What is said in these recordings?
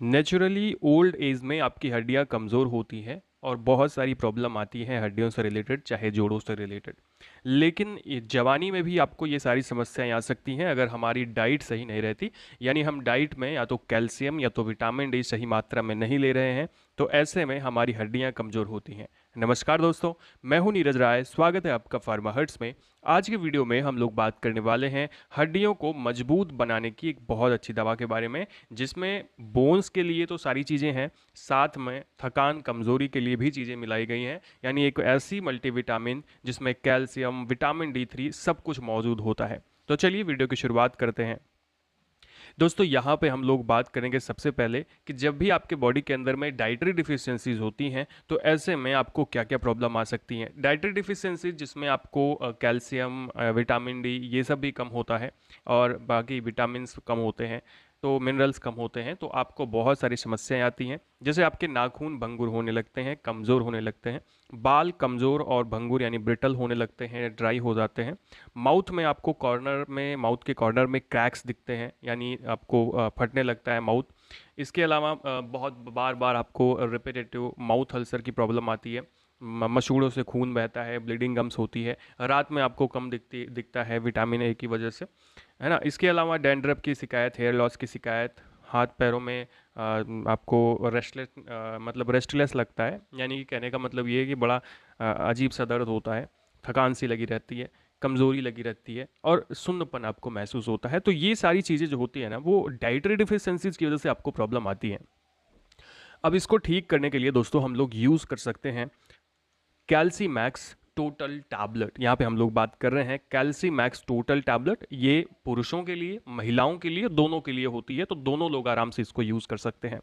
Naturally old age में आपकी हड्डियां कमज़ोर होती हैं और बहुत सारी प्रॉब्लम आती हैं हड्डियों से रिलेटेड, चाहे जोड़ों से रिलेटेड। लेकिन ये जवानी में भी आपको ये सारी समस्याएं आ सकती हैं अगर हमारी डाइट सही नहीं रहती। यानी हम डाइट में या तो कैल्शियम या तो विटामिन डी सही मात्रा में नहीं ले रहे हैं, तो ऐसे में हमारी हड्डियां कमज़ोर होती हैं। नमस्कार दोस्तों, मैं हूं नीरज राय, स्वागत है आपका फार्मा हर्ट्स में। आज के वीडियो में हम लोग बात करने वाले हैं हड्डियों को मजबूत बनाने की एक बहुत अच्छी दवा के बारे में, जिसमें बोन्स के लिए तो सारी चीज़ें हैं, साथ में थकान कमज़ोरी के लिए भी चीज़ें मिलाई गई हैं। यानी एक ऐसी मल्टीविटामिन जिसमें कैल्शियम, विटामिन D3 सब कुछ मौजूद होता है। तो चलिए वीडियो की शुरुआत करते हैं। दोस्तों यहाँ पे हम लोग बात करेंगे सबसे पहले कि जब भी आपके बॉडी के अंदर में डाइटरी डिफिशियंसीज होती हैं, तो ऐसे में आपको क्या क्या प्रॉब्लम आ सकती हैं। डाइटरी डिफिशियंसीज जिसमें आपको कैल्शियम, विटामिन डी ये सब भी कम होता है और बाकी विटामिन्स कम होते हैं, तो मिनरल्स कम होते हैं, तो आपको बहुत सारी समस्याएं आती हैं। जैसे आपके नाखून भंगुर होने लगते हैं, कमज़ोर होने लगते हैं, बाल कमज़ोर और भंगुर यानी ब्रिटल होने लगते हैं, ड्राई हो जाते हैं। माउथ में आपको कॉर्नर में, माउथ के कॉर्नर में क्रैक्स दिखते हैं, यानी आपको फटने लगता है माउथ। इसके अलावा बहुत बार बार आपको रिपीटेटिव माउथ अल्सर की प्रॉब्लम आती है, मसूड़ों से खून बहता है, ब्लीडिंग गम्स होती है, रात में आपको कम दिखता है विटामिन ए की वजह से, है ना। इसके अलावा डैंड्रफ की शिकायत, हेयर लॉस की शिकायत, हाथ पैरों में आपको रेस्टलेस लगता है। यानी कि कहने का मतलब ये है कि बड़ा अजीब सा दर्द होता है, थकान सी लगी रहती है, कमज़ोरी लगी रहती है और सुन्नपन आपको महसूस होता है। तो ये सारी चीज़ें जो होती है ना, वो डाइटरी डिफिशियंसीज की वजह से आपको प्रॉब्लम आती है। अब इसको ठीक करने के लिए दोस्तों हम लोग यूज़ कर सकते हैं कैल्सी मैक्स टोटल टैबलेट। यहाँ पे हम लोग बात कर रहे हैं कैल्सी मैक्स टोटल टैबलेट। ये पुरुषों के लिए, महिलाओं के लिए, दोनों के लिए होती है, तो दोनों लोग आराम से इसको यूज़ कर सकते हैं।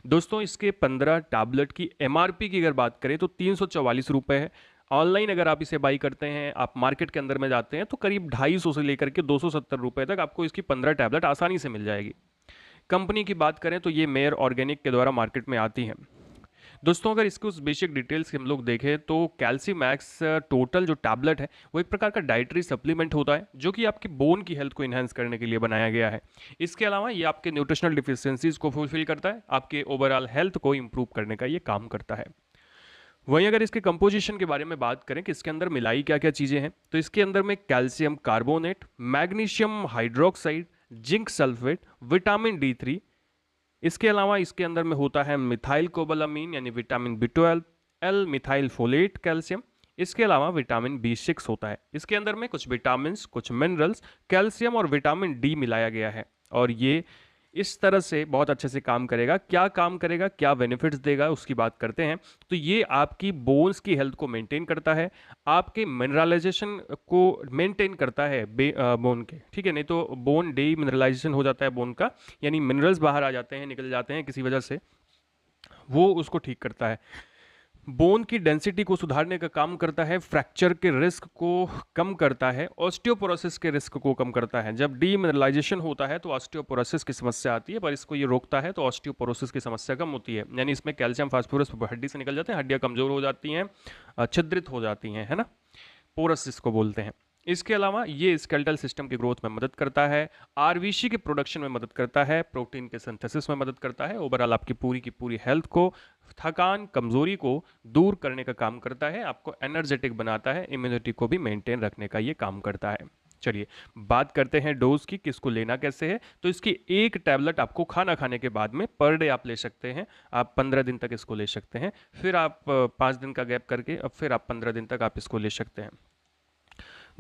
दोस्तों इसके 15 टैबलेट की एमआरपी की अगर बात करें तो 344 रुपये है। ऑनलाइन अगर आप इसे बाई करते हैं, आप मार्केट के अंदर में जाते हैं, तो करीब 250 से लेकर के 270 रुपये तक आपको इसकी 15 टैबलेट आसानी से मिल जाएगी। कंपनी की बात करें तो ये मेयर ऑर्गेनिक के द्वारा मार्केट में आती है। दोस्तों अगर इसको उस बेसिक डिटेल्स हम लोग देखें तो कैल्सी मैक्स टोटल जो टैबलेट है वो एक प्रकार का डाइटरी सप्लीमेंट होता है, जो कि आपके बोन की हेल्थ को इन्हांस करने के लिए बनाया गया है। इसके अलावा ये आपके न्यूट्रिशनल डिफिशियंसीज को फुलफिल करता है, आपके ओवरऑल हेल्थ को इंप्रूव करने का ये काम करता है। वहीं अगर इसके कंपोजिशन के बारे में बात करें कि इसके अंदर मिलाई क्या क्या चीज़ें हैं, तो इसके अंदर में calcium carbonate, magnesium hydroxide, zinc sulphate, vitamin D3। इसके अलावा इसके अंदर में होता है मिथाइल कोबालामीन यानी vitamin B12, L methyl folate calcium. इसके अलावा विटामिन B6 होता है। इसके अंदर में कुछ विटामिन, कुछ मिनरल्स, कैल्शियम और विटामिन डी मिलाया गया है, और ये इस तरह से बहुत अच्छे से काम करेगा। क्या काम करेगा, क्या बेनिफिट्स देगा, उसकी बात करते हैं। तो ये आपकी बोन्स की हेल्थ को मेंटेन करता है, आपके मिनरलाइजेशन को मेंटेन करता है बोन के, ठीक है। नहीं तो बोन डे मिनरलाइजेशन हो जाता है बोन का, यानी मिनरल्स बाहर आ जाते हैं, निकल जाते हैं किसी वजह से, वो उसको ठीक करता है। बोन की डेंसिटी को सुधारने का काम करता है, फ्रैक्चर के रिस्क को कम करता है, ऑस्टियोपोरोसिस के रिस्क को कम करता है। जब डीमिनरलाइजेशन होता है तो ऑस्टियोपोरोसिस की समस्या आती है, पर इसको ये रोकता है तो ऑस्टियोपोरोसिस की समस्या कम होती है। यानी इसमें कैल्शियम फास्फोरस हड्डी से निकल जाते हैं, हड्डियां कमजोर हो जाती हैं, छिद्रित हो जाती हैं, है ना, पोरस जिसको बोलते हैं। इसके अलावा ये स्केलेटल सिस्टम की ग्रोथ में मदद करता है, आरबीसी के प्रोडक्शन में मदद करता है, प्रोटीन के सिंथेसिस में मदद करता है, ओवरऑल आपकी पूरी की पूरी हेल्थ को, थकान कमजोरी को दूर करने का काम करता है, आपको एनर्जेटिक बनाता है, इम्यूनिटी को भी मेंटेन रखने का ये काम करता है। चलिए बात करते हैं डोज की, किसको लेना कैसे है। तो इसकी एक टैबलेट आपको खाना खाने के बाद में पर डे आप ले सकते हैं। आप 15 दिन तक इसको ले सकते हैं, फिर आप 5 दिन का गैप करके अब फिर आप 15 दिन तक आप इसको ले सकते हैं।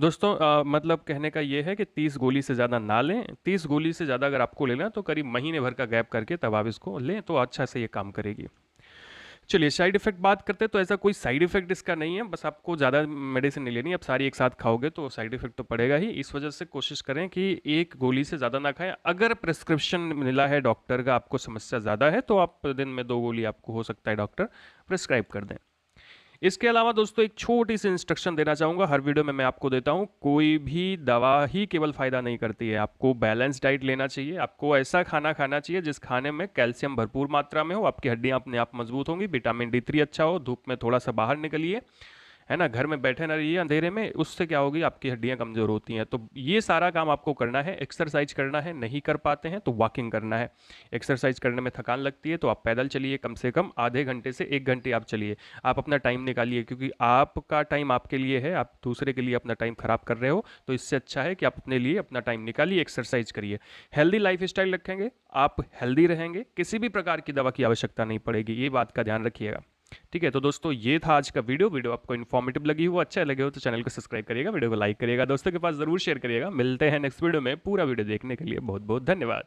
दोस्तों मतलब कहने का ये है कि 30 गोली से ज़्यादा ना लें। 30 गोली से ज़्यादा अगर आपको लेना तो करीब महीने भर का गैप करके तब आप इसको लें, तो अच्छा से ये काम करेगी। चलिए साइड इफेक्ट बात करते हैं, तो ऐसा कोई साइड इफेक्ट इसका नहीं है, बस आपको ज़्यादा मेडिसिन नहीं लेनी। अब सारी एक साथ खाओगे तो साइड इफेक्ट तो पड़ेगा ही, इस वजह से कोशिश करें कि एक गोली से ज़्यादा ना खाएं। अगर प्रिस्क्रिप्शन मिला है डॉक्टर का, आपको समस्या ज़्यादा है, तो आप दिन में 2 गोली आपको हो सकता है डॉक्टर प्रिस्क्राइब कर दें। इसके अलावा दोस्तों एक छोटी सी इंस्ट्रक्शन देना चाहूँगा, हर वीडियो में मैं आपको देता हूँ, कोई भी दवा ही केवल फ़ायदा नहीं करती है। आपको बैलेंस डाइट लेना चाहिए, आपको ऐसा खाना खाना चाहिए जिस खाने में कैल्शियम भरपूर मात्रा में हो, आपकी हड्डियाँ अपने आप मजबूत होंगी, विटामिन D3 अच्छा हो, धूप में थोड़ा सा बाहर निकलिए, है ना, घर में बैठे ना रहिए अंधेरे में, उससे क्या होगी, आपकी हड्डियां कमज़ोर होती हैं। तो ये सारा काम आपको करना है, एक्सरसाइज करना है, नहीं कर पाते हैं तो वॉकिंग करना है। एक्सरसाइज करने में थकान लगती है तो आप पैदल चलिए, कम से कम आधे घंटे से 1 घंटे आप चलिए। आप अपना टाइम निकालिए, क्योंकि आपका टाइम आपके लिए है, आप दूसरे के लिए अपना टाइम खराब कर रहे हो, तो इससे अच्छा है कि आप अपने लिए अपना टाइम निकालिए, एक्सरसाइज करिए। हेल्दी लाइफ स्टाइल रखेंगे, आप हेल्दी रहेंगे, किसी भी प्रकार की दवा की आवश्यकता नहीं पड़ेगी, ये बात का ध्यान रखिएगा। ठीक है, तो दोस्तों ये था आज का वीडियो आपको इन्फॉर्मेटिव लगी हो, अच्छा लगे हो तो चैनल को सब्सक्राइब करिएगा, वीडियो को लाइक करिएगा, दोस्तों के पास ज़रूर शेयर करिएगा। मिलते हैं नेक्स्ट वीडियो में। पूरा वीडियो देखने के लिए बहुत बहुत धन्यवाद।